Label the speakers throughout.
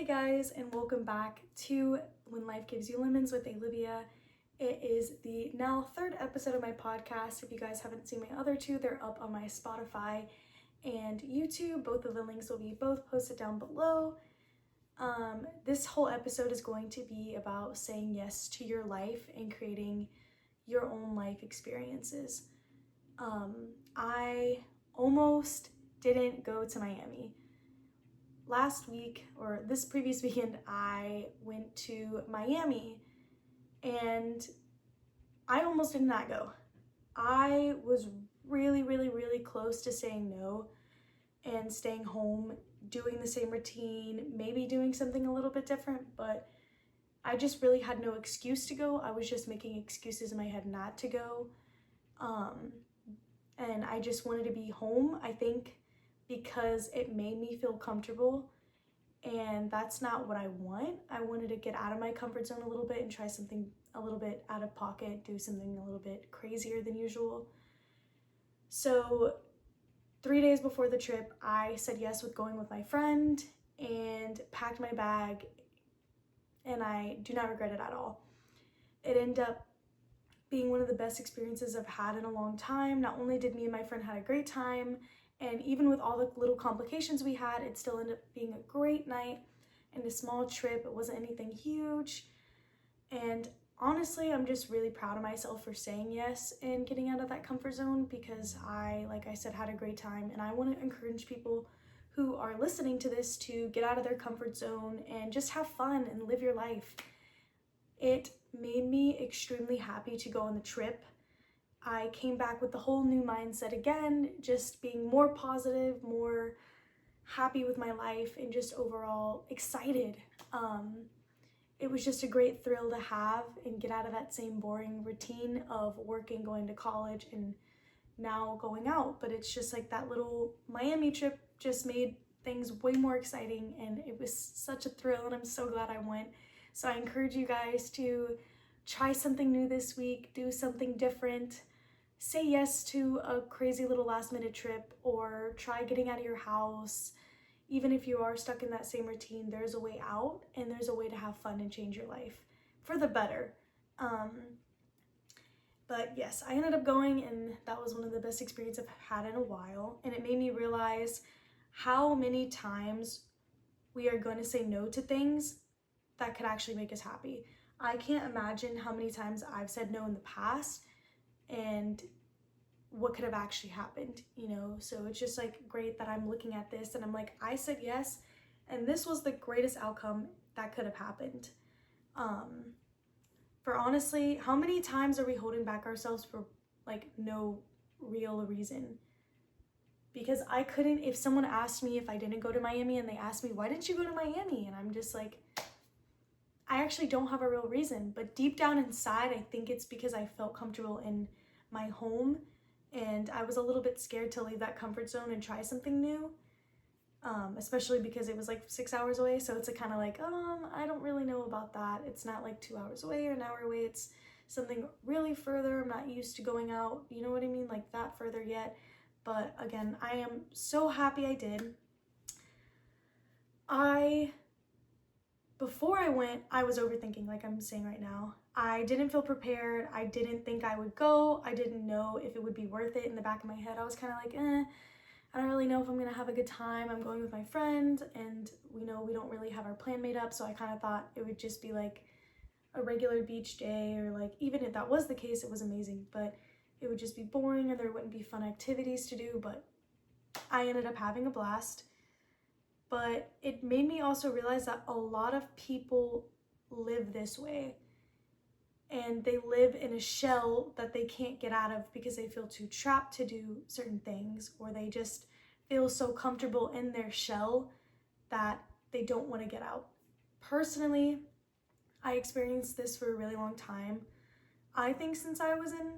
Speaker 1: Hey guys, and welcome back to When Life Gives You Lemons with Olivia. It is the now third episode of my podcast. If you guys haven't seen my other two, they're up on my Spotify and YouTube. Both of the links will be both posted down below. This whole episode is going to be about saying yes to your life and creating your own life experiences. I almost didn't go to Miami. Last week, or this previous weekend, I went to Miami and I almost did not go. I was really close to saying no and staying home, doing the same routine, maybe doing something a little bit different, but I just really had no excuse to go. I was just making excuses in my head not to go. And I just wanted to be home, I think, because it made me feel comfortable, and that's not what I want. I wanted to get out of my comfort zone a little bit and try something a little bit out of pocket, do something a little bit crazier than usual. So 3 days before the trip, I said yes with going with my friend and packed my bag, and I do not regret it at all. It ended up being one of the best experiences I've had in a long time. Not only did me and my friend had a great time, and even with all the little complications we had, it still ended up being a great night and a small trip. It wasn't anything huge. And honestly, I'm just really proud of myself for saying yes and getting out of that comfort zone, because I, like I said, had a great time. And I want to encourage people who are listening to this to get out of their comfort zone and just have fun and live your life. It made me extremely happy to go on the trip. I came back with the whole new mindset again, just being more positive, more happy with my life, and just overall excited. It was just a great thrill to have and get out of that same boring routine of working, going to college, and now going out. But it's just like that little Miami trip just made things way more exciting, and it was such a thrill, and I'm so glad I went. So I encourage you guys to try something new this week, do something different. Say yes to a crazy little last minute trip, or try getting out of your house. Even if you are stuck in that same routine, there's a way out, and there's a way to have fun and change your life for the better. But yes, I ended up going, and that was one of the best experiences I've had in a while. And it made me realize how many times we are going to say no to things that could actually make us happy. I can't imagine how many times I've said no in the past and what could have actually happened, So it's just like great that I'm looking at this and I'm like, I said yes, and this was the greatest outcome that could have happened. For honestly, how many times are we holding back ourselves for like no real reason? Because I couldn't, if someone asked me if I didn't go to Miami and they asked me, why didn't you go to Miami? And I'm just like, I actually don't have a real reason, but deep down inside, I think it's because I felt comfortable in my home, and I was a little bit scared to leave that comfort zone and try something new, especially because it was like 6 hours away. So it's kind of like, I don't really know about that. It's not like 2 hours away or an hour away. It's something really further. I'm not used to going out, you know what I mean? Like that further yet. But again, I am so happy I did. Before I went, I was overthinking, like I'm saying right now. I didn't feel prepared. I didn't think I would go. I didn't know if it would be worth it. In the back of my head, I was kind of like, I don't really know if I'm gonna have a good time. I'm going with my friend, and we don't really have our plan made up, so I kind of thought it would just be like a regular beach day, or like, even if that was the case, it was amazing, but it would just be boring and there wouldn't be fun activities to do. But I ended up having a blast. But it made me also realize that a lot of people live this way, and they live in a shell that they can't get out of because they feel too trapped to do certain things, or they just feel so comfortable in their shell that they don't want to get out. Personally, I experienced this for a really long time. I think since I was in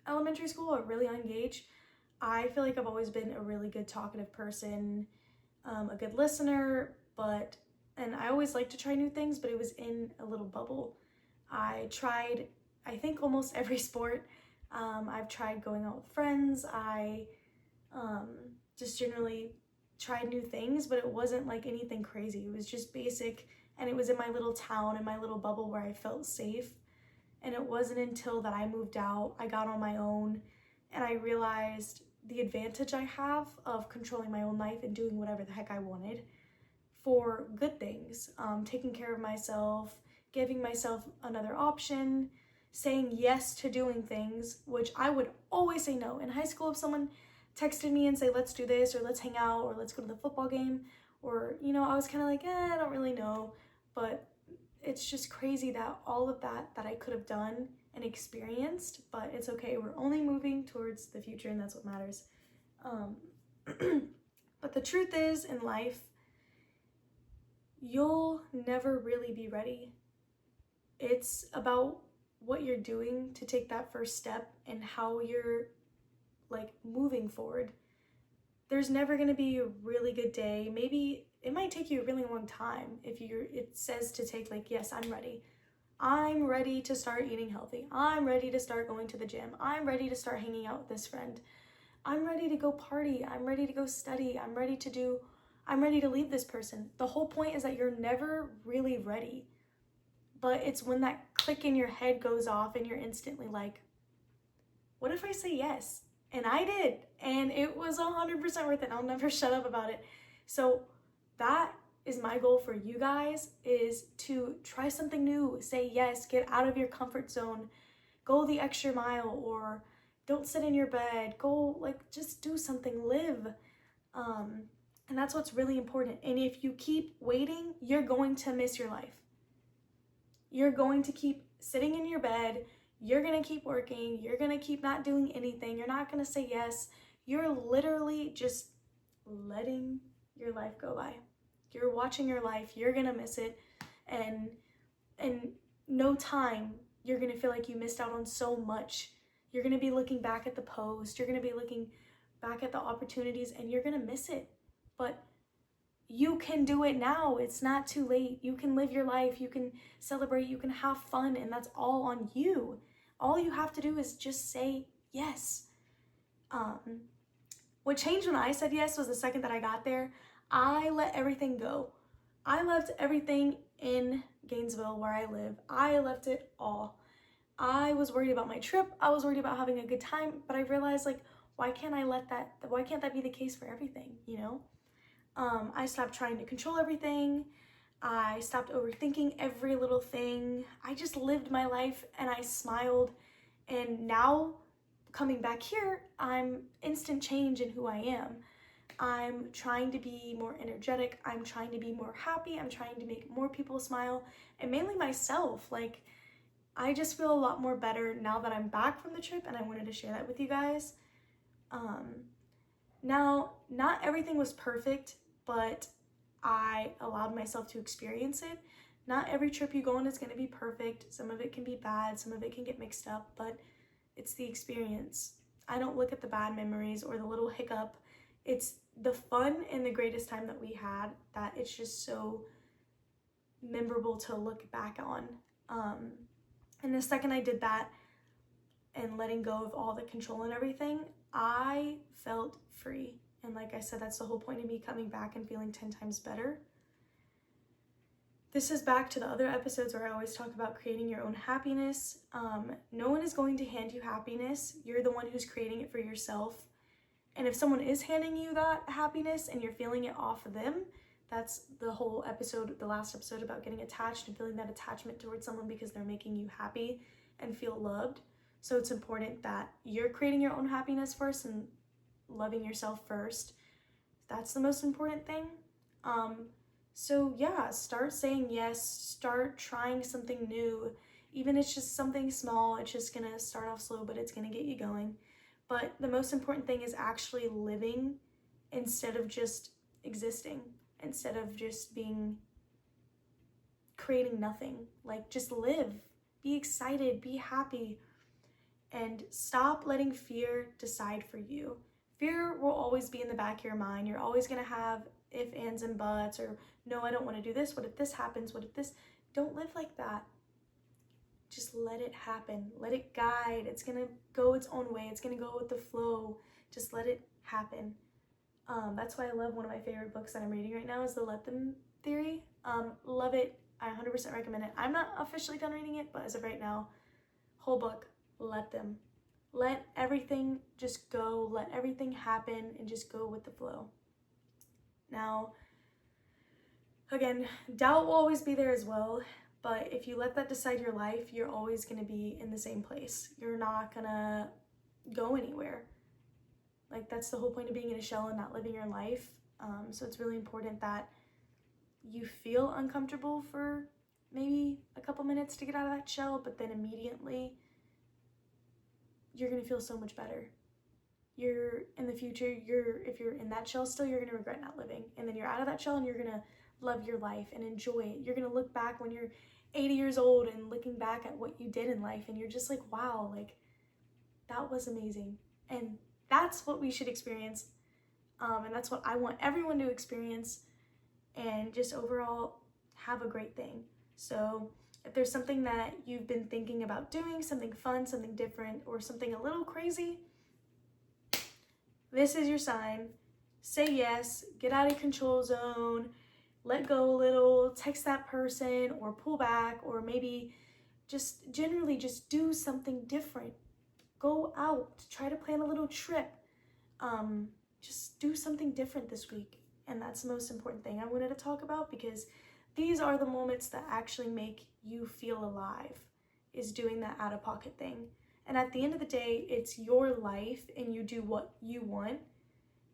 Speaker 1: elementary school, or really young age, I feel like I've always been a really good talkative person, a good listener, and I always like to try new things, but it was in a little bubble. I tried, I think, almost every sport. I've tried going out with friends. I just generally tried new things, but it wasn't like anything crazy. It was just basic, and it was in my little town, in my little bubble where I felt safe. And it wasn't until that I moved out, I got on my own, and I realized the advantage I have of controlling my own life and doing whatever the heck I wanted for good things, taking care of myself, giving myself another option, saying yes to doing things, which I would always say no. In high school, if someone texted me and say, let's do this, or let's hang out, or let's go to the football game, or, you know, I was kind of like, I don't really know. But it's just crazy that all of that I could have done and experienced, but it's okay. We're only moving towards the future, and that's what matters. But the truth is, in life, you'll never really be ready. It's about what you're doing to take that first step and how you're like moving forward. There's never going to be a really good day. Maybe it might take you a really long time if it says to take like, yes, I'm ready. I'm ready to start eating healthy. I'm ready to start going to the gym. I'm ready to start hanging out with this friend. I'm ready to go party. I'm ready to go study. I'm ready to leave this person. The whole point is that you're never really ready. But it's when that click in your head goes off and you're instantly like, what if I say yes? And I did. And it was 100% worth it. I'll never shut up about it. So that is my goal for you guys, is to try something new. Say yes, get out of your comfort zone, go the extra mile, or don't sit in your bed. Go, like, just do something, live. And that's what's really important. And if you keep waiting, you're going to miss your life. You're going to keep sitting in your bed. You're going to keep working. You're going to keep not doing anything. You're not going to say yes. You're literally just letting your life go by. You're watching your life. You're going to miss it. And in no time, you're going to feel like you missed out on so much. You're going to be looking back at the post. You're going to be looking back at the opportunities, and you're going to miss it. But you can do it now. It's not too late. You can live your life. You can celebrate. You can have fun, and that's all on you. All you have to do is just say yes. What changed when I said yes was the second that I got there, I let everything go. I left everything in Gainesville where I live. I left it all. I was worried about my trip. I was worried about having a good time, but I realized, like, why can't that be the case for everything, you know? I stopped trying to control everything. I stopped overthinking every little thing. I just lived my life and I smiled. And now, coming back here, I'm instant change in who I am. I'm trying to be more energetic. I'm trying to be more happy. I'm trying to make more people smile, and mainly myself. Like, I just feel a lot more better now that I'm back from the trip, and I wanted to share that with you guys. Now, not everything was perfect, but I allowed myself to experience it. Not every trip you go on is going to be perfect. Some of it can be bad. Some of it can get mixed up, but it's the experience. I don't look at the bad memories or the little hiccup. It's the fun and the greatest time that we had that it's just so memorable to look back on. And the second I did that and letting go of all the control and everything, I felt free. And like I said, that's the whole point of me coming back and feeling 10 times better. This is back to the other episodes where I always talk about creating your own happiness. No one is going to hand you happiness. You're the one who's creating it for yourself. And if someone is handing you that happiness and you're feeling it off of them, that's the whole episode, the last episode, about getting attached and feeling that attachment towards someone because they're making you happy and feel loved. So it's important that you're creating your own happiness first and loving yourself first. That's the most important thing. So yeah, start saying yes, start trying something new. Even if it's just something small, it's just gonna start off slow, but it's gonna get you going. But the most important thing is actually living instead of just existing, instead of just creating nothing. Like, just live, be excited, be happy, and stop letting fear decide for you. Fear will always be in the back of your mind. You're always gonna have if, ands, and buts, or no, I don't want to do this. What if this happens? What if this? Don't live like that. Just let it happen. Let it guide. It's gonna go its own way. It's gonna go with the flow. Just let it happen. That's why I love one of my favorite books that I'm reading right now is The Let Them Theory. Love it. I 100% recommend it. I'm not officially done reading it, but as of right now, whole book, let them. Let everything just go, let everything happen, and just go with the flow. Now, again, doubt will always be there as well, but if you let that decide your life, you're always going to be in the same place. You're not going to go anywhere. Like, that's the whole point of being in a shell and not living your life. So it's really important that you feel uncomfortable for maybe a couple minutes to get out of that shell, but then immediately you're going to feel so much better. You're in the future, if you're in that shell still, you're going to regret not living. And then you're out of that shell and you're going to love your life and enjoy it. You're going to look back when you're 80 years old and looking back at what you did in life, and you're just like, wow, like, that was amazing. And that's what we should experience. And that's what I want everyone to experience, and just overall have a great thing. So if there's something that you've been thinking about doing, something fun, something different, or something a little crazy, this is your sign. Say yes, get out of control zone, let go a little, text that person or pull back, or maybe just generally just do something different. Go out, try to plan a little trip. Just do something different this week. And that's the most important thing I wanted to talk about, because these are the moments that actually make you feel alive, is doing that out-of-pocket thing. And at the end of the day, it's your life and you do what you want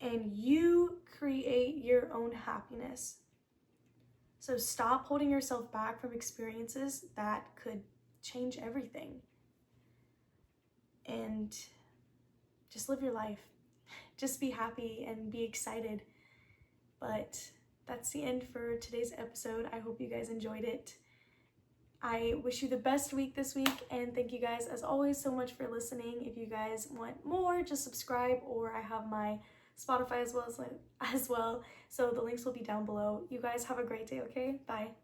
Speaker 1: and you create your own happiness. So stop holding yourself back from experiences that could change everything. And just live your life. Just be happy and be excited. But that's the end for today's episode. I hope you guys enjoyed it. I wish you the best week this week, and thank you guys as always so much for listening. If you guys want more, just subscribe, or I have my Spotify as well, so the links will be down below. You guys have a great day, okay? Bye.